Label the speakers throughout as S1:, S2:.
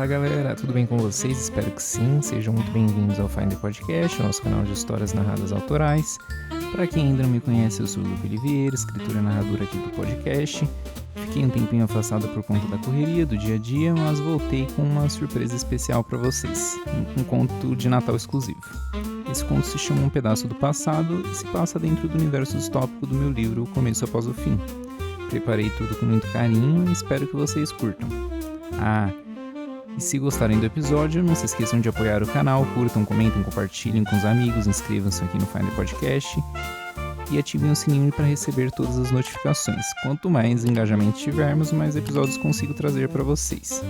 S1: galera, tudo bem com vocês? Espero que sim. Sejam muito bem-vindos ao Finder Podcast, nosso canal de histórias narradas autorais. Para quem ainda não me conhece, eu sou o Lupe Oliveira, escritor e narrador aqui do podcast. Fiquei um tempinho afastado por conta da correria do dia a dia, mas voltei com uma surpresa especial para vocês, um conto de Natal exclusivo. Esse conto se chama Um Pedaço do Passado e se passa dentro do universo distópico do meu livro O Começo Após o Fim. Preparei tudo com muito carinho e espero que vocês curtam. E se gostarem do episódio, não se esqueçam de apoiar o canal, curtam, comentem, compartilhem com os amigos, inscrevam-se aqui no Finder Podcast e ativem o sininho para receber todas as notificações. Quanto mais engajamento tivermos, mais episódios consigo trazer para vocês.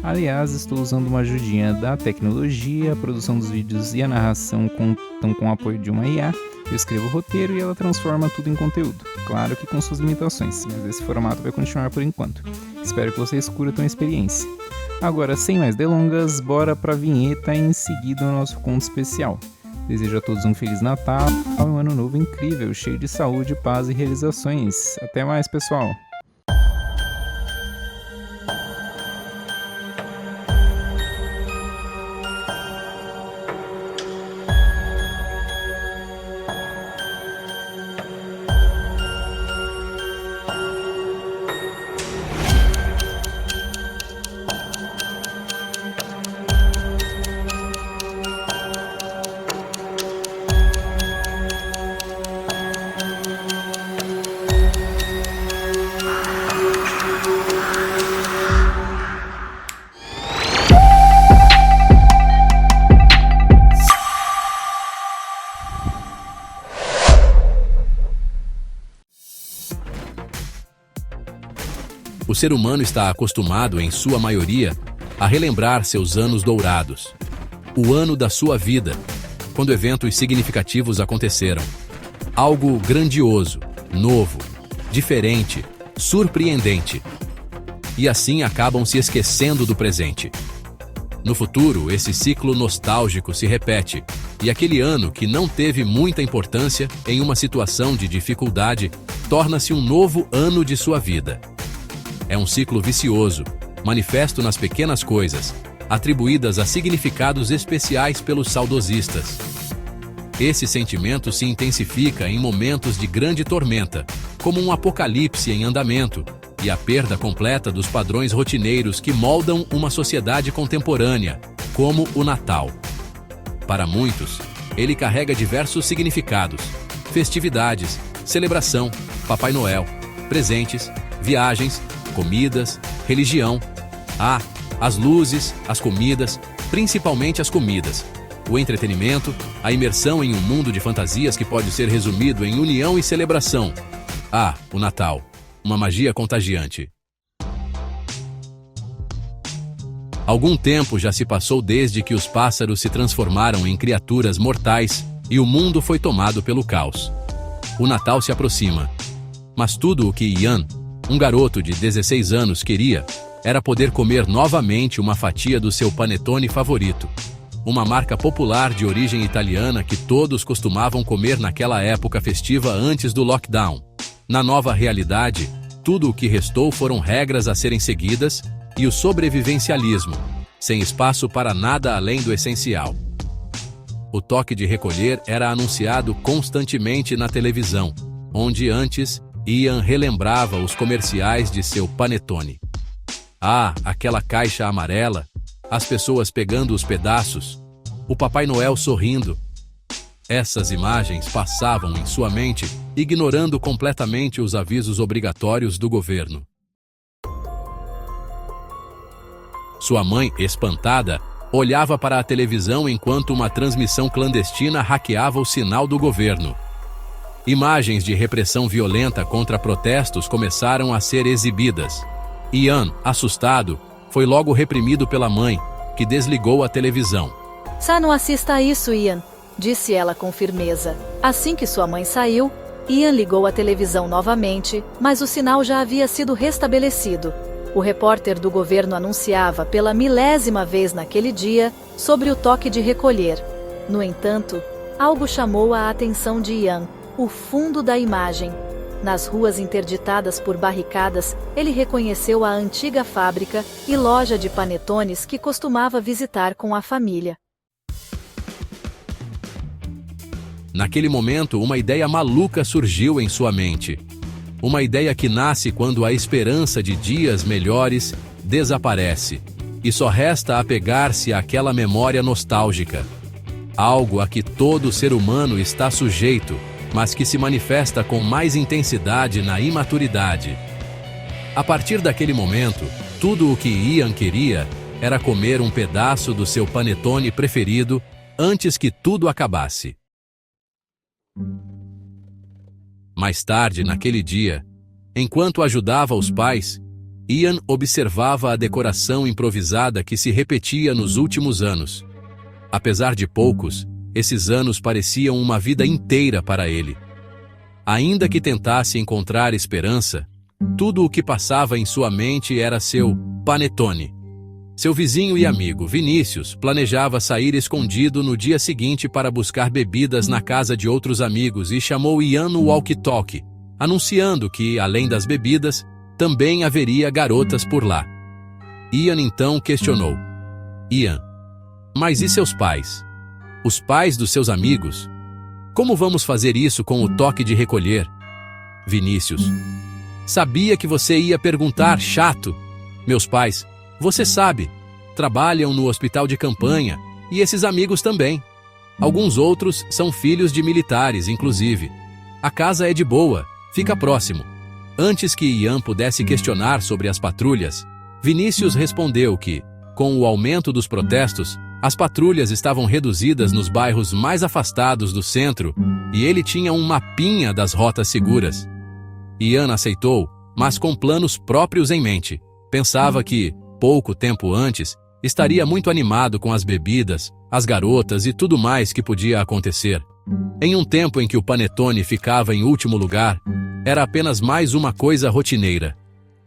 S1: Aliás, estou usando uma ajudinha da tecnologia, a produção dos vídeos e a narração contam com o apoio de uma IA. Eu escrevo o roteiro e ela transforma tudo em conteúdo. Claro que com suas limitações, mas esse formato vai continuar por enquanto. Espero que vocês curtam a experiência. Agora, sem mais delongas, bora pra vinheta e em seguida o nosso conto especial. Desejo a todos um Feliz Natal e um Ano Novo incrível, cheio de saúde, paz e realizações. Até mais, pessoal!
S2: O ser humano está acostumado, em sua maioria, a relembrar seus anos dourados. O ano da sua vida, quando eventos significativos aconteceram. Algo grandioso, novo, diferente, surpreendente. E assim acabam se esquecendo do presente. No futuro, esse ciclo nostálgico se repete, e aquele ano que não teve muita importância em uma situação de dificuldade, torna-se um novo ano de sua vida. É um ciclo vicioso, manifesto nas pequenas coisas, atribuídas a significados especiais pelos saudosistas. Esse sentimento se intensifica em momentos de grande tormenta, como um apocalipse em andamento, e a perda completa dos padrões rotineiros que moldam uma sociedade contemporânea, como o Natal. Para muitos, ele carrega diversos significados: festividades, celebração, Papai Noel, presentes, viagens, comidas, religião. As luzes, as comidas, principalmente as comidas, o entretenimento, a imersão em um mundo de fantasias que pode ser resumido em união e celebração. O Natal, uma magia contagiante. Algum tempo já se passou desde que os pássaros se transformaram em criaturas mortais e o mundo foi tomado pelo caos. O Natal se aproxima, mas tudo o que Ian, um garoto de 16 anos, queria era poder comer novamente uma fatia do seu panetone favorito, uma marca popular de origem italiana que todos costumavam comer naquela época festiva antes do lockdown. Na nova realidade, tudo o que restou foram regras a serem seguidas e o sobrevivencialismo, sem espaço para nada além do essencial. O toque de recolher era anunciado constantemente na televisão, onde antes Ian relembrava os comerciais de seu panetone. Aquela caixa amarela, as pessoas pegando os pedaços, o Papai Noel sorrindo. Essas imagens passavam em sua mente, ignorando completamente os avisos obrigatórios do governo. Sua mãe, espantada, olhava para a televisão enquanto uma transmissão clandestina hackeava o sinal do governo. Imagens de repressão violenta contra protestos começaram a ser exibidas. Ian, assustado, foi logo reprimido pela mãe, que desligou a televisão.
S3: Não assista a isso, Ian, disse ela com firmeza. Assim que sua mãe saiu, Ian ligou a televisão novamente, mas o sinal já havia sido restabelecido. O repórter do governo anunciava pela 1000ª vez naquele dia sobre o toque de recolher. No entanto, algo chamou a atenção de Ian: o fundo da imagem. Nas ruas interditadas por barricadas, ele reconheceu a antiga fábrica e loja de panetones que costumava visitar com a família.
S2: Naquele momento, uma ideia maluca surgiu em sua mente. Uma ideia que nasce quando a esperança de dias melhores desaparece, e só resta apegar-se àquela memória nostálgica. Algo a que todo ser humano está sujeito, mas que se manifesta com mais intensidade na imaturidade. A partir daquele momento, tudo o que Ian queria era comer um pedaço do seu panetone preferido antes que tudo acabasse. Mais tarde, naquele dia, enquanto ajudava os pais, Ian observava a decoração improvisada que se repetia nos últimos anos. Apesar de poucos, esses anos pareciam uma vida inteira para ele. Ainda que tentasse encontrar esperança, tudo o que passava em sua mente era seu panetone. Seu vizinho e amigo, Vinícius, planejava sair escondido no dia seguinte para buscar bebidas na casa de outros amigos e chamou Ian no walkie-talkie, anunciando que, além das bebidas, também haveria garotas por lá. Ian então questionou: Ian, mas e seus pais? Os pais dos seus amigos? Como vamos fazer isso com o toque de recolher? Vinícius: sabia que você ia perguntar, chato. Meus pais, você sabe, trabalham no hospital de campanha, e esses amigos também. Alguns outros são filhos de militares, inclusive. A casa é de boa, fica próximo. Antes que Ian pudesse questionar sobre as patrulhas, Vinícius respondeu que, com o aumento dos protestos, as patrulhas estavam reduzidas nos bairros mais afastados do centro e ele tinha um mapinha das rotas seguras. Ian aceitou, mas com planos próprios em mente. Pensava que, pouco tempo antes, estaria muito animado com as bebidas, as garotas e tudo mais que podia acontecer. Em um tempo em que o panetone ficava em último lugar, era apenas mais uma coisa rotineira.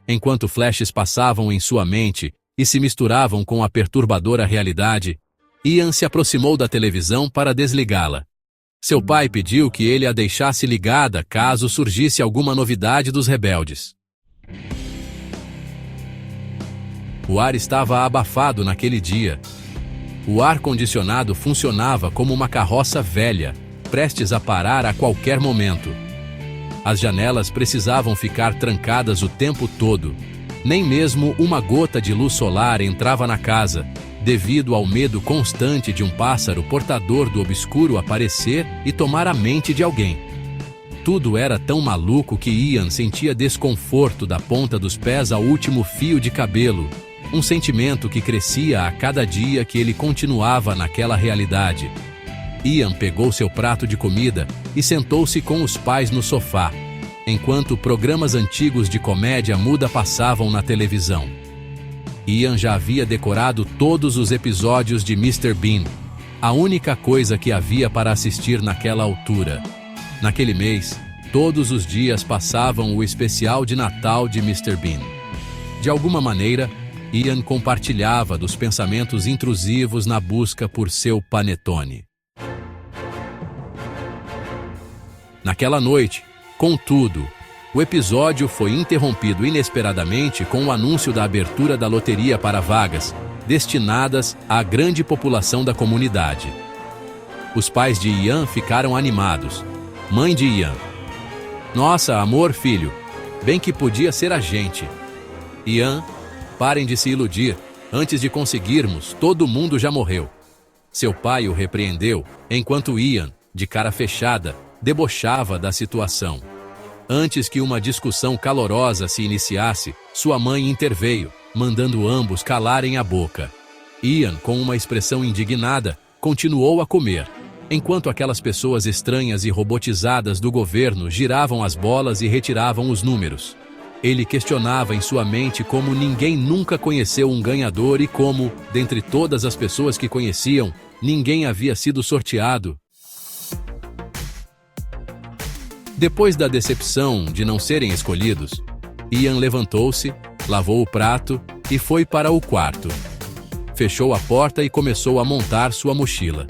S2: Enquanto flashes passavam em sua mente e se misturavam com a perturbadora realidade, Ian se aproximou da televisão para desligá-la. Seu pai pediu que ele a deixasse ligada caso surgisse alguma novidade dos rebeldes. O ar estava abafado naquele dia. O ar-condicionado funcionava como uma carroça velha, prestes a parar a qualquer momento. As janelas precisavam ficar trancadas o tempo todo. Nem mesmo uma gota de luz solar entrava na casa, devido ao medo constante de um pássaro portador do obscuro aparecer e tomar a mente de alguém. Tudo era tão maluco que Ian sentia desconforto da ponta dos pés ao último fio de cabelo, um sentimento que crescia a cada dia que ele continuava naquela realidade. Ian pegou seu prato de comida e sentou-se com os pais no sofá, enquanto programas antigos de comédia muda passavam na televisão. Ian já havia decorado todos os episódios de Mr. Bean, a única coisa que havia para assistir naquela altura. Naquele mês, todos os dias passavam o especial de Natal de Mr. Bean. De alguma maneira, Ian compartilhava dos pensamentos intrusivos na busca por seu panetone. Naquela noite, contudo, o episódio foi interrompido inesperadamente com o anúncio da abertura da loteria para vagas, destinadas à grande população da comunidade. Os pais de Ian ficaram animados. Mãe de Ian: nossa, amor, filho, bem que podia ser a gente. Ian, parem de se iludir, antes de conseguirmos, todo mundo já morreu. Seu pai o repreendeu, enquanto Ian, de cara fechada, debochava da situação. Antes que uma discussão calorosa se iniciasse, sua mãe interveio, mandando ambos calarem a boca. Ian, com uma expressão indignada, continuou a comer, enquanto aquelas pessoas estranhas e robotizadas do governo giravam as bolas e retiravam os números. Ele questionava em sua mente como ninguém nunca conheceu um ganhador e como, dentre todas as pessoas que conheciam, ninguém havia sido sorteado. Depois da decepção de não serem escolhidos, Ian levantou-se, lavou o prato e foi para o quarto. Fechou a porta e começou a montar sua mochila.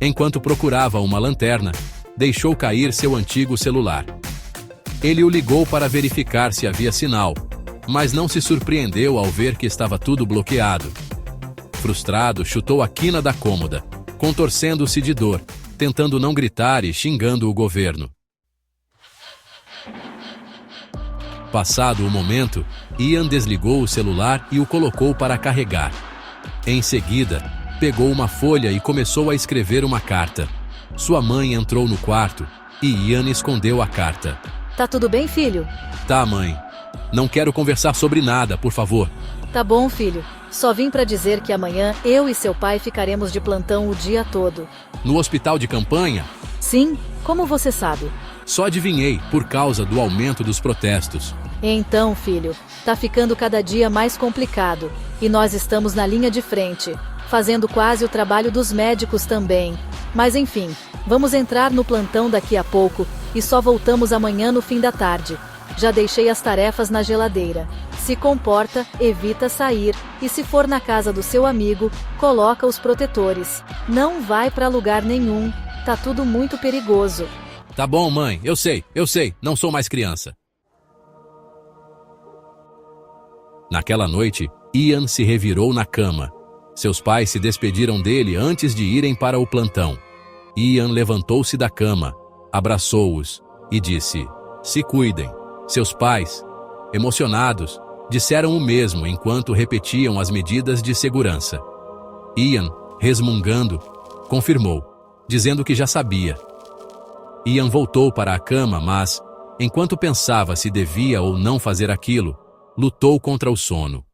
S2: Enquanto procurava uma lanterna, deixou cair seu antigo celular. Ele o ligou para verificar se havia sinal, mas não se surpreendeu ao ver que estava tudo bloqueado. Frustrado, chutou a quina da cômoda, contorcendo-se de dor, tentando não gritar e xingando o governo. Passado o momento, Ian desligou o celular e o colocou para carregar. Em seguida, pegou uma folha e começou a escrever uma carta. Sua mãe entrou no quarto e Ian escondeu a carta.
S3: Tá tudo bem, filho?
S2: Tá, mãe. Não quero conversar sobre nada, por favor.
S3: Tá bom, filho. Só vim pra dizer que amanhã eu e seu pai ficaremos de plantão o dia todo.
S2: No hospital de campanha?
S3: Sim, como você sabe?
S2: Só adivinhei, por causa do aumento dos protestos.
S3: Então, filho, tá ficando cada dia mais complicado. E nós estamos na linha de frente, fazendo quase o trabalho dos médicos também. Mas enfim, vamos entrar no plantão daqui a pouco e só voltamos amanhã no fim da tarde. Já deixei as tarefas na geladeira. Se comporta, evita sair, e se for na casa do seu amigo, coloca os protetores. Não vai pra lugar nenhum, tá tudo muito perigoso.
S2: Tá bom, mãe, eu sei, não sou mais criança. Naquela noite, Ian se revirou na cama. Seus pais se despediram dele antes de irem para o plantão. Ian levantou-se da cama, abraçou-os e disse: "Se cuidem." Seus pais, emocionados, disseram o mesmo enquanto repetiam as medidas de segurança. Ian, resmungando, confirmou, dizendo que já sabia. Ian voltou para a cama, mas, enquanto pensava se devia ou não fazer aquilo, lutou contra o sono.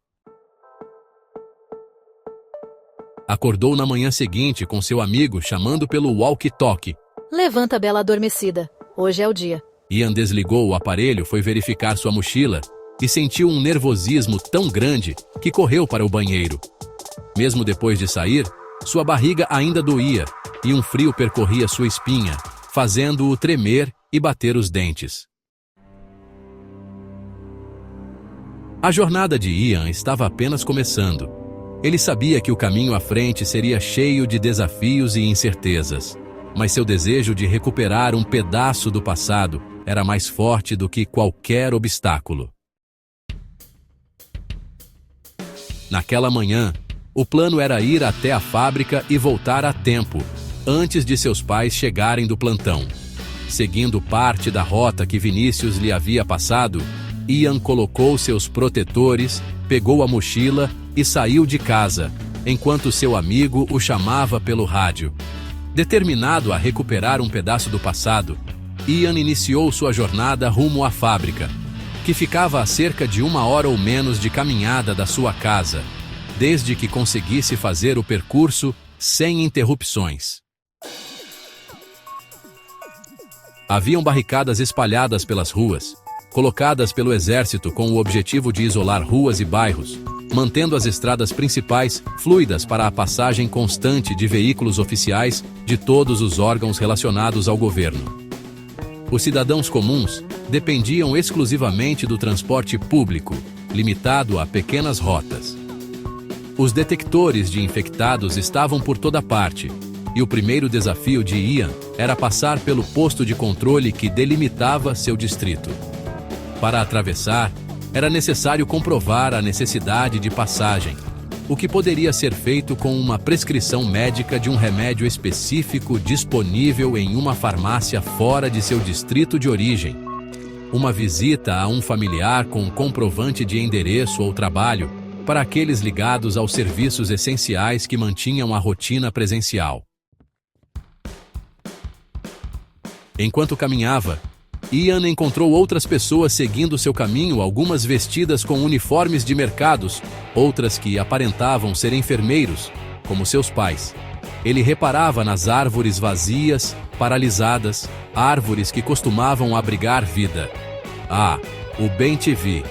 S2: Acordou na manhã seguinte com seu amigo chamando pelo walkie-talkie.
S3: Levanta, bela adormecida. Hoje é o dia.
S2: Ian desligou o aparelho, foi verificar sua mochila e sentiu um nervosismo tão grande que correu para o banheiro. Mesmo depois de sair, sua barriga ainda doía e um frio percorria sua espinha, fazendo-o tremer e bater os dentes. A jornada de Ian estava apenas começando. Ele sabia que o caminho à frente seria cheio de desafios e incertezas, mas seu desejo de recuperar um pedaço do passado era mais forte do que qualquer obstáculo. Naquela manhã, o plano era ir até a fábrica e voltar a tempo, antes de seus pais chegarem do plantão. Seguindo parte da rota que Vinícius lhe havia passado, Ian colocou seus protetores, pegou a mochila e saiu de casa, enquanto seu amigo o chamava pelo rádio. Determinado a recuperar um pedaço do passado, Ian iniciou sua jornada rumo à fábrica, que ficava a cerca de 1 hora ou menos de caminhada da sua casa, desde que conseguisse fazer o percurso sem interrupções. Haviam barricadas espalhadas pelas ruas, colocadas pelo exército com o objetivo de isolar ruas e bairros, mantendo as estradas principais fluidas para a passagem constante de veículos oficiais de todos os órgãos relacionados ao governo. Os cidadãos comuns dependiam exclusivamente do transporte público, limitado a pequenas rotas. Os detectores de infectados estavam por toda parte, e o primeiro desafio de Ian era passar pelo posto de controle que delimitava seu distrito. Para atravessar, era necessário comprovar a necessidade de passagem, o que poderia ser feito com uma prescrição médica de um remédio específico disponível em uma farmácia fora de seu distrito de origem, uma visita a um familiar com um comprovante de endereço ou trabalho para aqueles ligados aos serviços essenciais que mantinham a rotina presencial. Enquanto caminhava, Ian encontrou outras pessoas seguindo seu caminho, algumas vestidas com uniformes de mercados, outras que aparentavam ser enfermeiros, como seus pais. Ele reparava nas árvores vazias, paralisadas, árvores que costumavam abrigar vida. Ah, o bem-te-vi.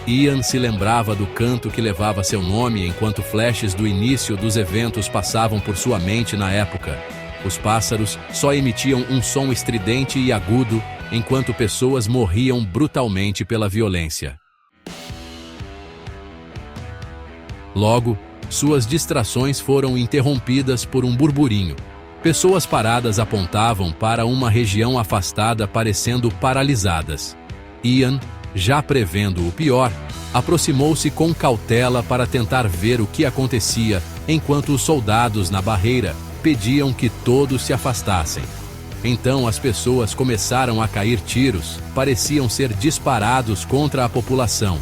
S2: Ian se lembrava do canto que levava seu nome enquanto flashes do início dos eventos passavam por sua mente na época. Os pássaros só emitiam um som estridente e agudo, enquanto pessoas morriam brutalmente pela violência. Logo, suas distrações foram interrompidas por um burburinho. Pessoas paradas apontavam para uma região afastada parecendo paralisadas. Ian, já prevendo o pior, aproximou-se com cautela para tentar ver o que acontecia enquanto os soldados na barreira pediam que todos se afastassem. Então as pessoas começaram a cair tiros, pareciam ser disparados contra a população.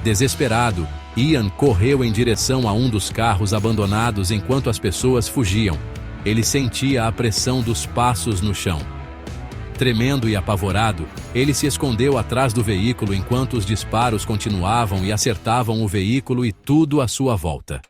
S2: Desesperado, Ian correu em direção a um dos carros abandonados enquanto as pessoas fugiam. Ele sentia a pressão dos passos no chão. Tremendo e apavorado, ele se escondeu atrás do veículo enquanto os disparos continuavam e acertavam o veículo e tudo à sua volta.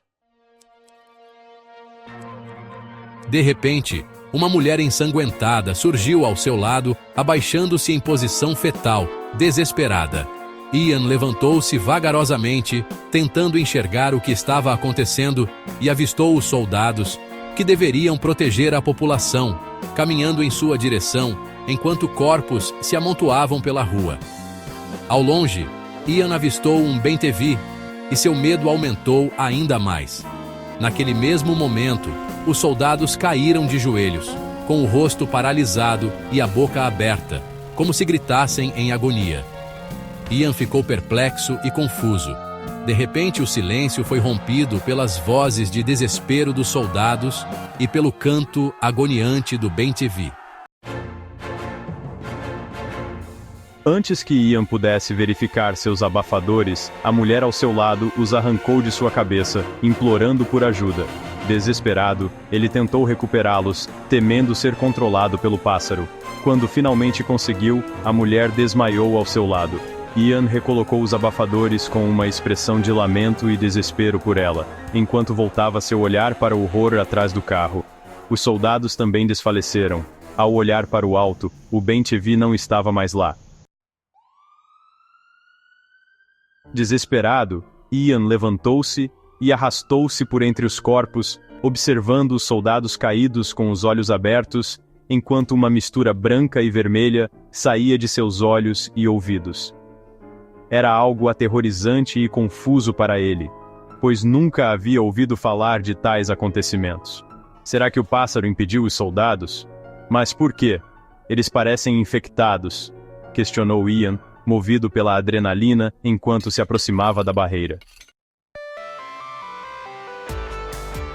S2: De repente, uma mulher ensanguentada surgiu ao seu lado, abaixando-se em posição fetal, desesperada. Ian levantou-se vagarosamente, tentando enxergar o que estava acontecendo, e avistou os soldados, que deveriam proteger a população, caminhando em sua direção, enquanto corpos se amontoavam pela rua. Ao longe, Ian avistou um bem-te-vi, e seu medo aumentou ainda mais. Naquele mesmo momento, os soldados caíram de joelhos, com o rosto paralisado e a boca aberta, como se gritassem em agonia. Ian ficou perplexo e confuso. De repente, o silêncio foi rompido pelas vozes de desespero dos soldados e pelo canto agoniante do bem-te-vi.
S4: Antes que Ian pudesse verificar seus abafadores, a mulher ao seu lado os arrancou de sua cabeça, implorando por ajuda. Desesperado, ele tentou recuperá-los, temendo ser controlado pelo pássaro. Quando finalmente conseguiu, a mulher desmaiou ao seu lado. Ian recolocou os abafadores com uma expressão de lamento e desespero por ela, enquanto voltava seu olhar para o horror atrás do carro. Os soldados também desfaleceram. Ao olhar para o alto, o bem-te-vi não estava mais lá. Desesperado, Ian levantou-se e arrastou-se por entre os corpos, observando os soldados caídos com os olhos abertos, enquanto uma mistura branca e vermelha saía de seus olhos e ouvidos. Era algo aterrorizante e confuso para ele, pois nunca havia ouvido falar de tais acontecimentos. Será que o pássaro impediu os soldados? Mas por quê? Eles parecem infectados, questionou Ian, movido pela adrenalina enquanto se aproximava da barreira.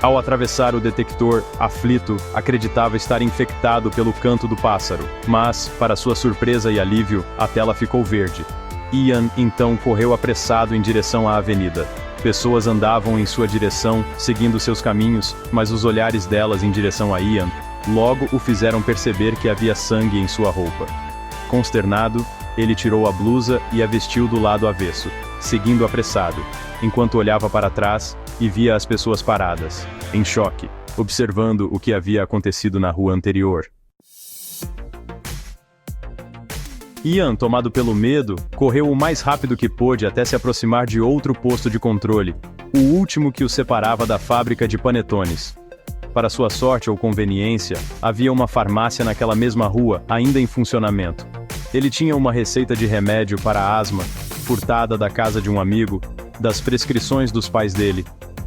S4: Ao atravessar o detector, aflito, acreditava estar infectado pelo canto do pássaro, mas, para sua surpresa e alívio, a tela ficou verde. Ian então correu apressado em direção à avenida. Pessoas andavam em sua direção, seguindo seus caminhos, mas os olhares delas em direção a Ian logo o fizeram perceber que havia sangue em sua roupa. Consternado, ele tirou a blusa e a vestiu do lado avesso, seguindo apressado, enquanto olhava para trás e via as pessoas paradas, em choque, observando o que havia acontecido na rua anterior. Ian, tomado pelo medo, correu o mais rápido que pôde até se aproximar de outro posto de controle, o último que o separava da fábrica de panetones. Para sua sorte ou conveniência, havia uma farmácia naquela mesma rua, ainda em funcionamento. Ele tinha uma receita de remédio para asma, furtada da casa de um amigo, das prescrições dos pais dele.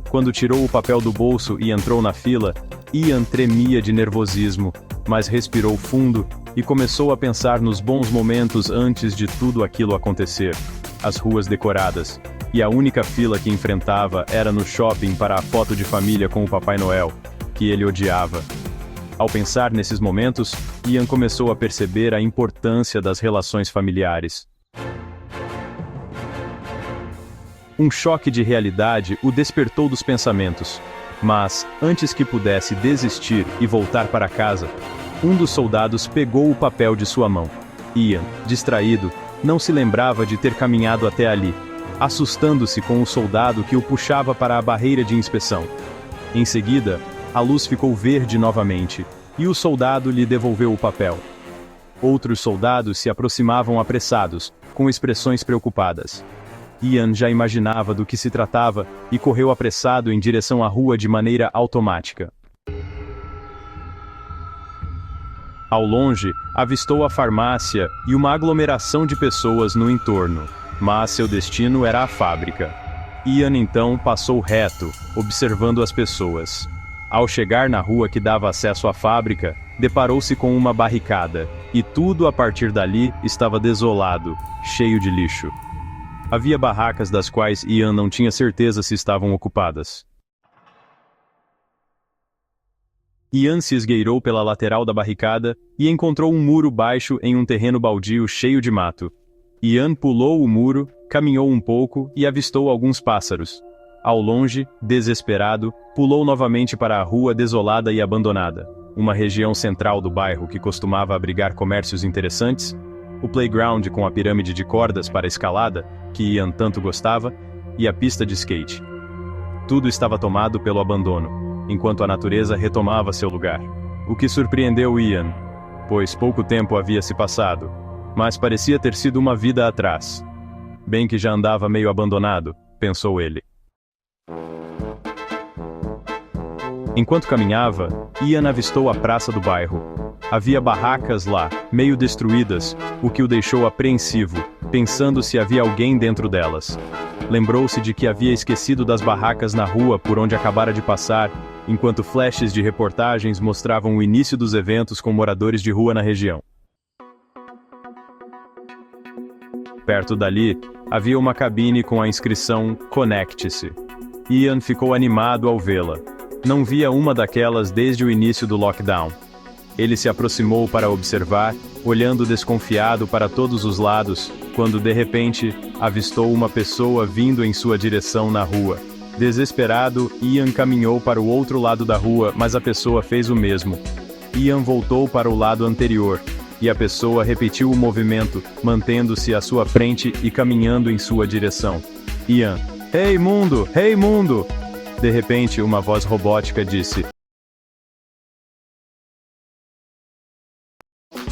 S4: Quando tirou o papel do bolso e entrou na fila, Ian tremia de nervosismo, mas respirou fundo e começou a pensar nos bons momentos antes de tudo aquilo acontecer. As ruas decoradas, e a única fila que enfrentava era no shopping para a foto de família com o Papai Noel, que ele odiava. Ao pensar nesses momentos, Ian começou a perceber a importância das relações familiares. Um choque de realidade o despertou dos pensamentos, mas, antes que pudesse desistir e voltar para casa, um dos soldados pegou o papel de sua mão. Ian, distraído, não se lembrava de ter caminhado até ali, assustando-se com o soldado que o puxava para a barreira de inspeção. Em seguida, a luz ficou verde novamente, e o soldado lhe devolveu o papel. Outros soldados se aproximavam apressados, com expressões preocupadas. Ian já imaginava do que se tratava e correu apressado em direção à rua de maneira automática. Ao longe, avistou a farmácia e uma aglomeração de pessoas no entorno, mas seu destino era a fábrica. Ian então passou reto, observando as pessoas. Ao chegar na rua que dava acesso à fábrica, deparou-se com uma barricada, e tudo a partir dali estava desolado, cheio de lixo. Havia barracas das quais Ian não tinha certeza se estavam ocupadas. Ian se esgueirou pela lateral da barricada e encontrou um muro baixo em um terreno baldio cheio de mato. Ian pulou o muro, caminhou um pouco e avistou alguns pássaros. Ao longe, desesperado, pulou novamente para a rua desolada e abandonada, uma região central do bairro que costumava abrigar comércios interessantes, o playground com a pirâmide de cordas para escalada, que Ian tanto gostava, e a pista de skate. Tudo estava tomado pelo abandono, enquanto a natureza retomava seu lugar. O que surpreendeu Ian, pois pouco tempo havia se passado, mas parecia ter sido uma vida atrás. Bem que já andava meio abandonado, pensou ele. Enquanto caminhava, Ian avistou a praça do bairro. Havia barracas lá, meio destruídas, o que o deixou apreensivo, pensando se havia alguém dentro delas. Lembrou-se de que havia esquecido das barracas na rua por onde acabara de passar, enquanto flashes de reportagens mostravam o início dos eventos com moradores de rua na região. Perto dali, havia uma cabine com a inscrição "Conecte-se". Ian ficou animado ao vê-la. Não via uma daquelas desde o início do lockdown. Ele se aproximou para observar, olhando desconfiado para todos os lados, quando de repente, avistou uma pessoa vindo em sua direção na rua. Desesperado, Ian caminhou para o outro lado da rua, mas a pessoa fez o mesmo. Ian voltou para o lado anterior, e a pessoa repetiu o movimento, mantendo-se à sua frente e caminhando em sua direção. Ian: "Ei, mundo! Ei, mundo!" De repente, uma voz robótica disse.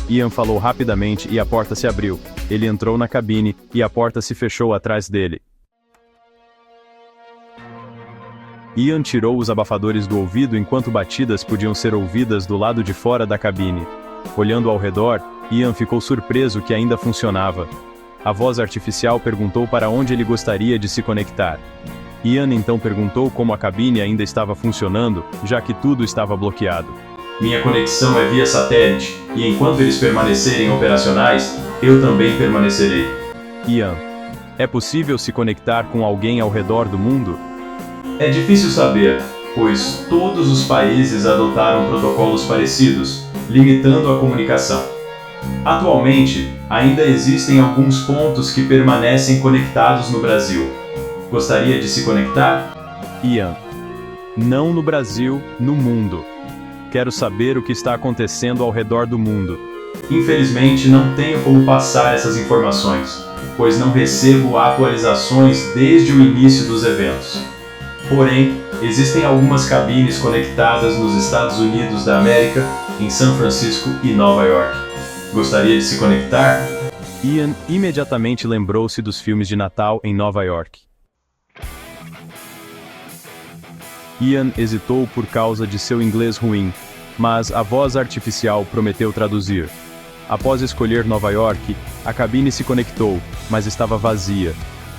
S4: Ian falou rapidamente e a porta se abriu. Ele entrou na cabine e a porta se fechou atrás dele. Ian tirou os abafadores do ouvido enquanto batidas podiam ser ouvidas do lado de fora da cabine. Olhando ao redor, Ian ficou surpreso que ainda funcionava. A voz artificial perguntou para onde ele gostaria de se conectar. Ian então perguntou como a cabine ainda estava funcionando, já que tudo estava bloqueado.
S5: Minha conexão é via satélite, e enquanto eles permanecerem operacionais, eu também permanecerei.
S4: Ian: é possível se conectar com alguém ao redor do mundo?
S5: É difícil saber, pois todos os países adotaram protocolos parecidos, limitando a comunicação. Atualmente, ainda existem alguns pontos que permanecem conectados no Brasil. Gostaria de se conectar?
S4: Ian: não no Brasil, no mundo. Quero saber o que está acontecendo ao redor do mundo.
S5: Infelizmente, não tenho como passar essas informações, pois não recebo atualizações desde o início dos eventos. Porém, existem algumas cabines conectadas nos Estados Unidos da América, em São Francisco e Nova York. Gostaria de se conectar?
S4: Ian imediatamente lembrou-se dos filmes de Natal em Nova York. Ian hesitou por causa de seu inglês ruim, mas a voz artificial prometeu traduzir. Após escolher Nova York, a cabine se conectou, mas estava vazia.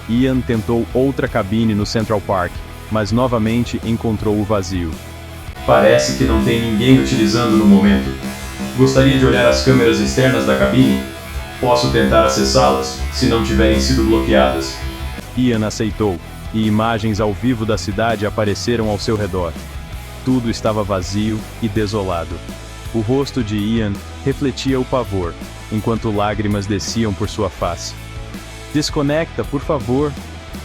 S4: Ian tentou outra cabine no Central Park, mas novamente encontrou o vazio.
S5: Parece que não tem ninguém utilizando no momento. Gostaria de olhar as câmeras externas da cabine? Posso tentar acessá-las, se não tiverem sido bloqueadas.
S4: Ian aceitou, e imagens ao vivo da cidade apareceram ao seu redor. Tudo estava vazio e desolado. O rosto de Ian refletia o pavor, enquanto lágrimas desciam por sua face. "Desconecta, por favor",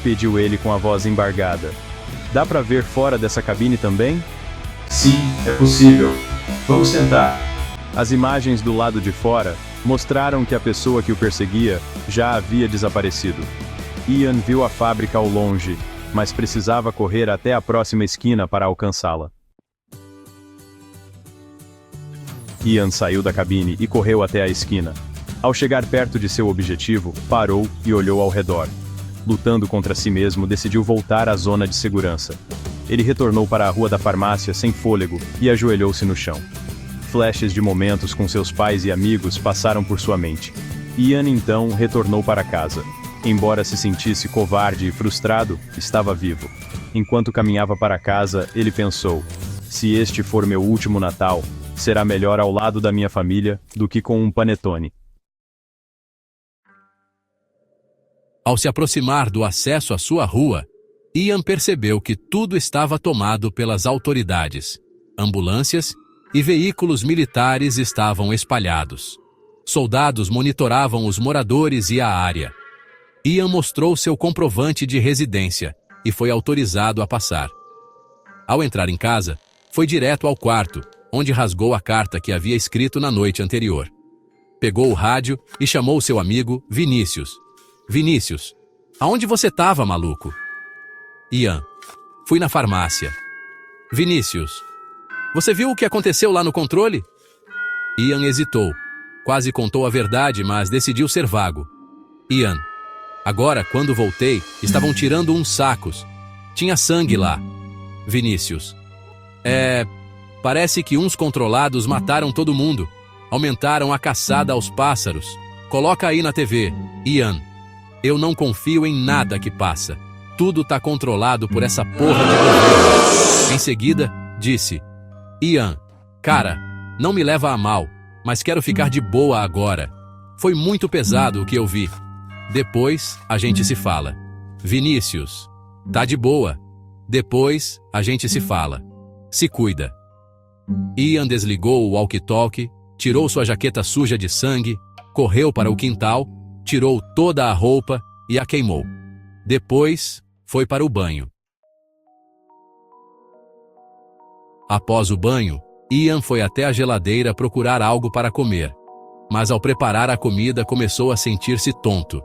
S4: pediu ele com a voz embargada. "Dá para ver fora dessa cabine também?"
S5: Sim, é possível. Vamos tentar.
S4: As imagens do lado de fora mostraram que a pessoa que o perseguia já havia desaparecido. Ian viu a fábrica ao longe, mas precisava correr até a próxima esquina para alcançá-la. Ian saiu da cabine e correu até a esquina. Ao chegar perto de seu objetivo, parou e olhou ao redor. Lutando contra si mesmo, decidiu voltar à zona de segurança. Ele retornou para a rua da farmácia sem fôlego e ajoelhou-se no chão. Flashes de momentos com seus pais e amigos passaram por sua mente. Ian então retornou para casa. Embora se sentisse covarde e frustrado, estava vivo. Enquanto caminhava para casa, ele pensou: se este for meu último Natal, será melhor ao lado da minha família do que com um panetone.
S2: Ao se aproximar do acesso à sua rua, Ian percebeu que tudo estava tomado pelas autoridades. Ambulâncias e veículos militares estavam espalhados. Soldados monitoravam os moradores e a área. Ian mostrou seu comprovante de residência e foi autorizado a passar. Ao entrar em casa, foi direto ao quarto, onde rasgou a carta que havia escrito na noite anterior. Pegou o rádio e chamou seu amigo Vinícius. Vinícius, aonde você estava, maluco? Ian, fui na farmácia. Vinícius, você viu o que aconteceu lá no controle? Ian hesitou. Quase contou a verdade, mas decidiu ser vago. Ian, agora, quando voltei, estavam tirando uns sacos. Tinha sangue lá. Vinícius, parece que uns controlados mataram todo mundo. Aumentaram a caçada aos pássaros. Coloca aí na TV. Ian, eu não confio em nada que passa. Tudo tá controlado por essa porra de governo. Em seguida, disse: Ian, cara, não me leva a mal, mas quero ficar de boa agora. Foi muito pesado o que eu vi. Depois, a gente se fala. Vinícius, tá de boa. Depois, a gente se fala. Se cuida. Ian desligou o walkie-talkie, tirou sua jaqueta suja de sangue, correu para o quintal, tirou toda a roupa e a queimou. Depois, foi para o banho. Após o banho, Ian foi até a geladeira procurar algo para comer. Mas ao preparar a comida começou a sentir-se tonto.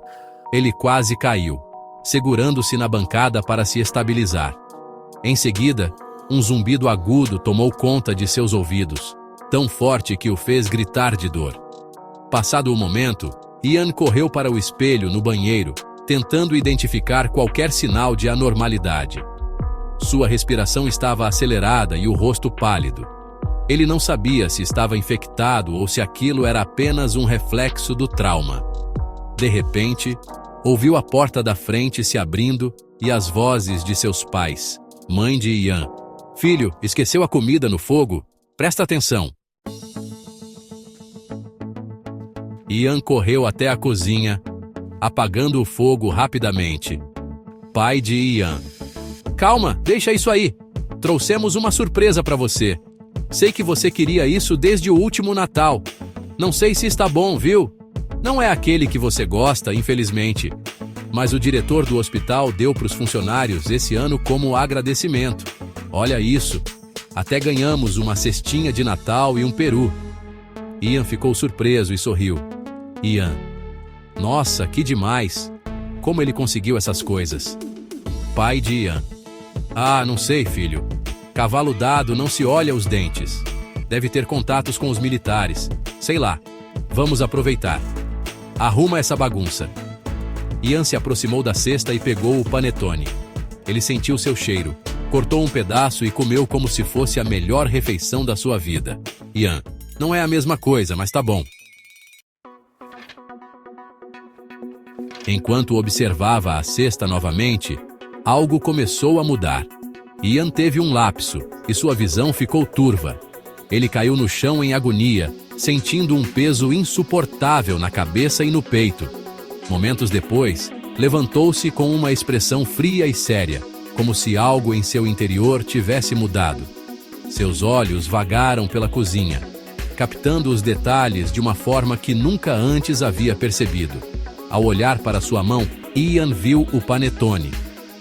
S2: Ele quase caiu, segurando-se na bancada para se estabilizar. Em seguida, um zumbido agudo tomou conta de seus ouvidos, tão forte que o fez gritar de dor. Passado o momento, Ian correu para o espelho no banheiro, tentando identificar qualquer sinal de anormalidade. Sua respiração estava acelerada e o rosto pálido. Ele não sabia se estava infectado ou se aquilo era apenas um reflexo do trauma. De repente, ouviu a porta da frente se abrindo e as vozes de seus pais, mãe de Ian. Filho, esqueceu a comida no fogo? Presta atenção. Ian correu até a cozinha, apagando o fogo rapidamente. Pai de Ian. Calma, deixa isso aí. Trouxemos uma surpresa para você. Sei que você queria isso desde o último Natal. Não sei se está bom, viu? Não é aquele que você gosta, infelizmente. Mas o diretor do hospital deu para os funcionários esse ano como agradecimento. Olha isso. Até ganhamos uma cestinha de Natal e um peru. Ian ficou surpreso e sorriu. Ian. Nossa, que demais. Como ele conseguiu essas coisas? Pai de Ian. Ah, não sei, filho. Cavalo dado não se olha os dentes. Deve ter contatos com os militares. Sei lá. Vamos aproveitar. Arruma essa bagunça. Ian se aproximou da cesta e pegou o panetone. Ele sentiu seu cheiro, cortou um pedaço e comeu como se fosse a melhor refeição da sua vida. Ian, não é a mesma coisa, mas tá bom. Enquanto observava a cesta novamente, algo começou a mudar. Ian teve um lapso e sua visão ficou turva. Ele caiu no chão em agonia, sentindo um peso insuportável na cabeça e no peito. Momentos depois, levantou-se com uma expressão fria e séria, como se algo em seu interior tivesse mudado. Seus olhos vagaram pela cozinha, captando os detalhes de uma forma que nunca antes havia percebido. Ao olhar para sua mão, Ian viu o panetone.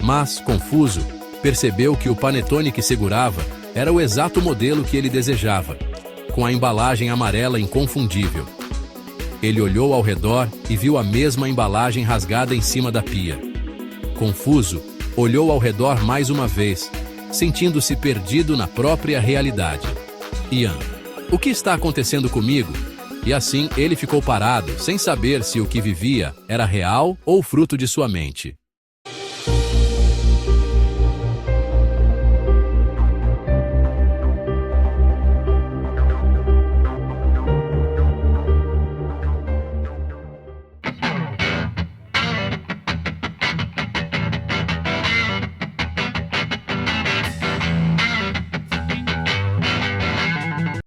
S2: Mas, confuso, percebeu que o panetone que segurava era o exato modelo que ele desejava, com a embalagem amarela inconfundível. Ele olhou ao redor e viu a mesma embalagem rasgada em cima da pia. Confuso, olhou ao redor mais uma vez, sentindo-se perdido na própria realidade. Ian, o que está acontecendo comigo? E assim ele ficou parado, sem saber se o que vivia era real ou fruto de sua mente.